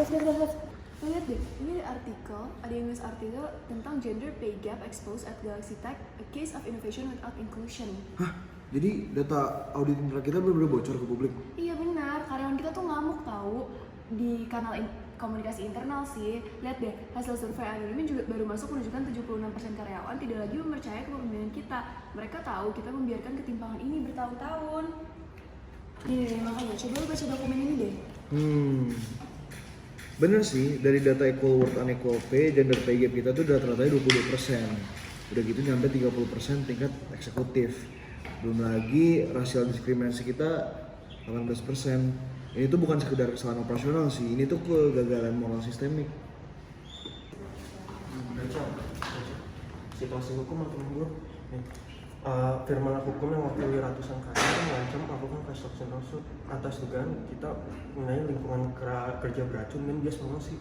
Dev. Lihat deh, ini ada artikel, ada yang nulis artikel tentang gender pay gap exposed at Galaxy Tech, a case of innovation without inclusion. Hah? Jadi data audit internal kita benar-benar bocor ke publik? Iya benar, karyawan kita tuh ngamuk tahu di kanal komunikasi internal sih. Lihat deh, hasil survei anonim juga baru masuk menunjukkan 76% karyawan tidak lagi mempercayai kepemimpinan kita. Mereka tahu kita membiarkan ketimpangan ini bertahun-tahun. Nih, makanya coba lu baca dokumen ini deh. Bener sih, dari data equal work unequal pay, gender pay gap kita tuh udah rata-rata 22%. Udah gitu nyampe 30% tingkat eksekutif. Belum lagi rasial diskriminasi kita 18%. Ini tuh bukan sekedar kesalahan operasional sih, ini tuh kegagalan moral sistemik. Baca. Situasi hukum makin buruk. Firman hukum yang mewakili ratusan karyawan mengancam melakukan construction lawsuit atas dugaan kita mengenai lingkungan kerja beracun dan bias promosi.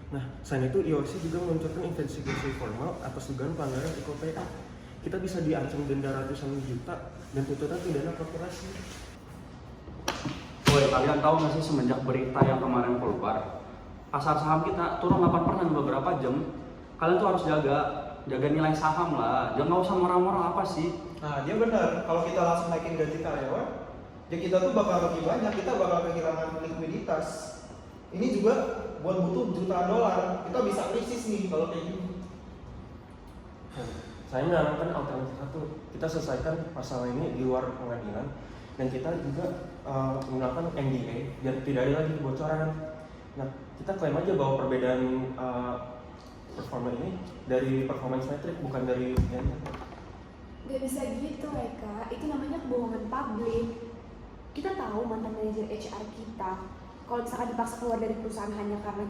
Nah, selain itu IOC juga meluncurkan investigasi formal atas dugaan pelanggaran EKPA. Kita bisa diancam denda ratusan juta dan tuntutan pidana korporasi. Woi, kalian tahu nggak sih semenjak berita yang kemarin keluar, pasar saham kita turun 8% beberapa jam. Kalian tuh harus jaga nilai saham lah, jangan usah murah-murah apa sih. Nah dia benar, kalau kita langsung naikin gaji karyawan, ya kita tuh bakal lebih banyak, kita bakal kehilangan likuiditas. Ini juga buat butuh jutaan dolar, kita bisa krisis nih kalau kayak gini. Saya menyarankan alternatif satu, kita selesaikan masalah ini di luar pengadilan dan kita juga menggunakan NDA biar tidak ada lagi kebocoran. Nah, kita klaim aja bahwa perbedaan performa ini dari performance metric bukan dari Gak bisa gitu Reka, itu namanya kebohongan publik. Kita tahu mantan manajer HR kita, kalau misalkan dipaksa keluar dari perusahaan hanya karena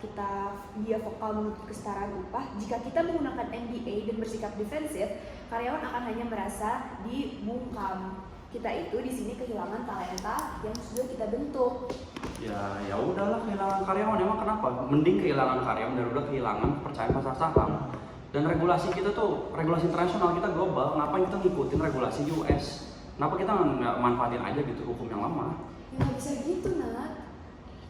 dia vokal menuntut kesetaraan upah, jika kita menggunakan NDA dan bersikap defensif, karyawan akan hanya merasa dibungkam. Kita itu di sini kehilangan talenta yang sudah kita bentuk. Ya udahlah, kehilangan karyawan emang kenapa? Mending kehilangan karyawan daripada kehilangan kepercayaan pasar saham. Dan regulasi kita tuh regulasi internasional, kita global. Ngapain kita ngikutin regulasi US? Kenapa kita nggak manfaatin aja gitu hukum yang lama? Ya nggak bisa gitu Nat.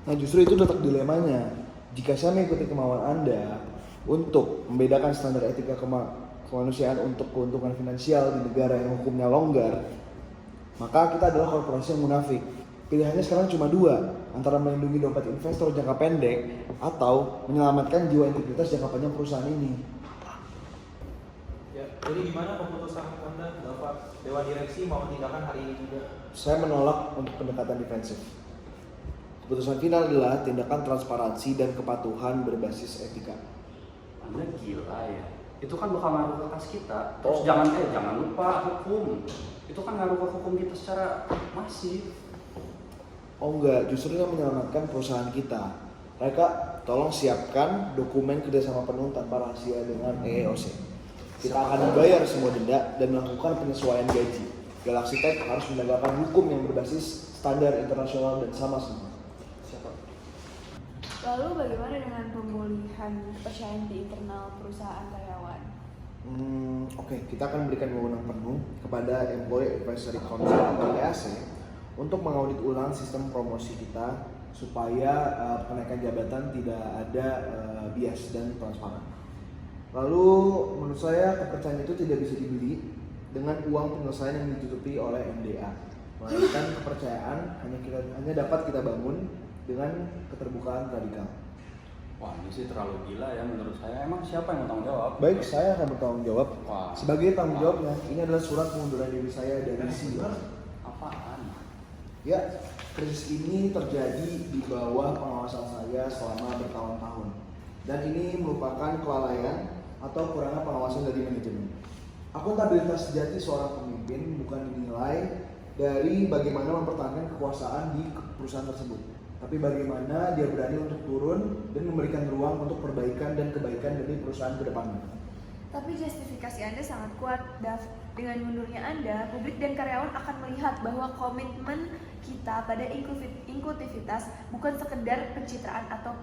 Nah justru itu letak dilemanya. Jika saya mengikuti kemauan Anda untuk membedakan standar etika kemanusiaan untuk keuntungan finansial di negara yang hukumnya longgar, maka kita adalah korporasi yang munafik. Pilihannya sekarang cuma dua, antara melindungi dompet investor jangka pendek atau menyelamatkan jiwa integritas jangka panjang perusahaan ini. Ya, jadi gimana keputusan Anda, Bapak Dewan Direksi mau tindakan hari ini juga? Saya menolak untuk pendekatan defensif. Keputusan final adalah tindakan transparansi dan kepatuhan berbasis etika. Anda gila ya. Itu kan bakal ngaruh ke kas kita. Terus jangan lupa hukum. Itu kan ngaruh ke hukum kita secara masif. Oh enggak, justru yang menyelamatkan perusahaan kita. Mereka tolong siapkan dokumen kerjasama penuh tanpa rahasia dengan EEOC. Kita akan membayar semua denda dan melakukan penyesuaian gaji. Galaxy Tech harus menegakkan hukum yang berbasis standar internasional dan sama semua. Lalu bagaimana dengan pemulihan kepercayaan di internal perusahaan karyawan? Oke, kita akan berikan wewenang penuh kepada Employee Advisory Council atau EAC untuk mengaudit ulang sistem promosi kita supaya kenaikan jabatan tidak ada bias dan transparan. Lalu menurut saya kepercayaan itu tidak bisa dibeli dengan uang penyelesaian yang ditutupi oleh MDA. Melainkan kepercayaan hanya dapat kita bangun dengan keterbukaan radikal. Wah, ini sih terlalu gila ya menurut saya. Emang siapa yang mau tanggung jawab? Baik, saya akan bertanggung jawab. Wah. Sebagai tanggung jawabnya, ini adalah surat pengunduran diri saya dari CEO. Apaan? Ya, krisis ini terjadi di bawah pengawasan saya selama bertahun-tahun. Dan ini merupakan kelalaian atau kurangnya pengawasan dari manajemen. Akuntabilitas sejati seorang pemimpin bukan dinilai dari bagaimana mempertahankan kekuasaan di perusahaan tersebut, tapi bagaimana dia berani untuk turun dan memberikan ruang untuk perbaikan dan kebaikan dari perusahaan ke depannya. Tapi justifikasi Anda sangat kuat, Dav. Dengan mundurnya Anda, publik dan karyawan akan melihat bahwa komitmen kita pada inklusivitas bukan sekedar pencitraan atau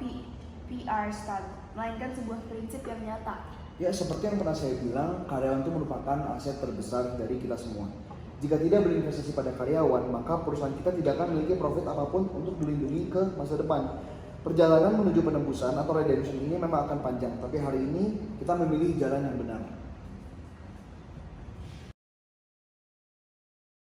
PR stunt, melainkan sebuah prinsip yang nyata. Ya, seperti yang pernah saya bilang, karyawan itu merupakan aset terbesar dari kita semua. Jika tidak berinvestasi pada karyawan, maka perusahaan kita tidak akan memiliki profit apapun untuk dilindungi ke masa depan. Perjalanan menuju penembusan atau redemption ini memang akan panjang, tapi hari ini kita memilih jalan yang benar.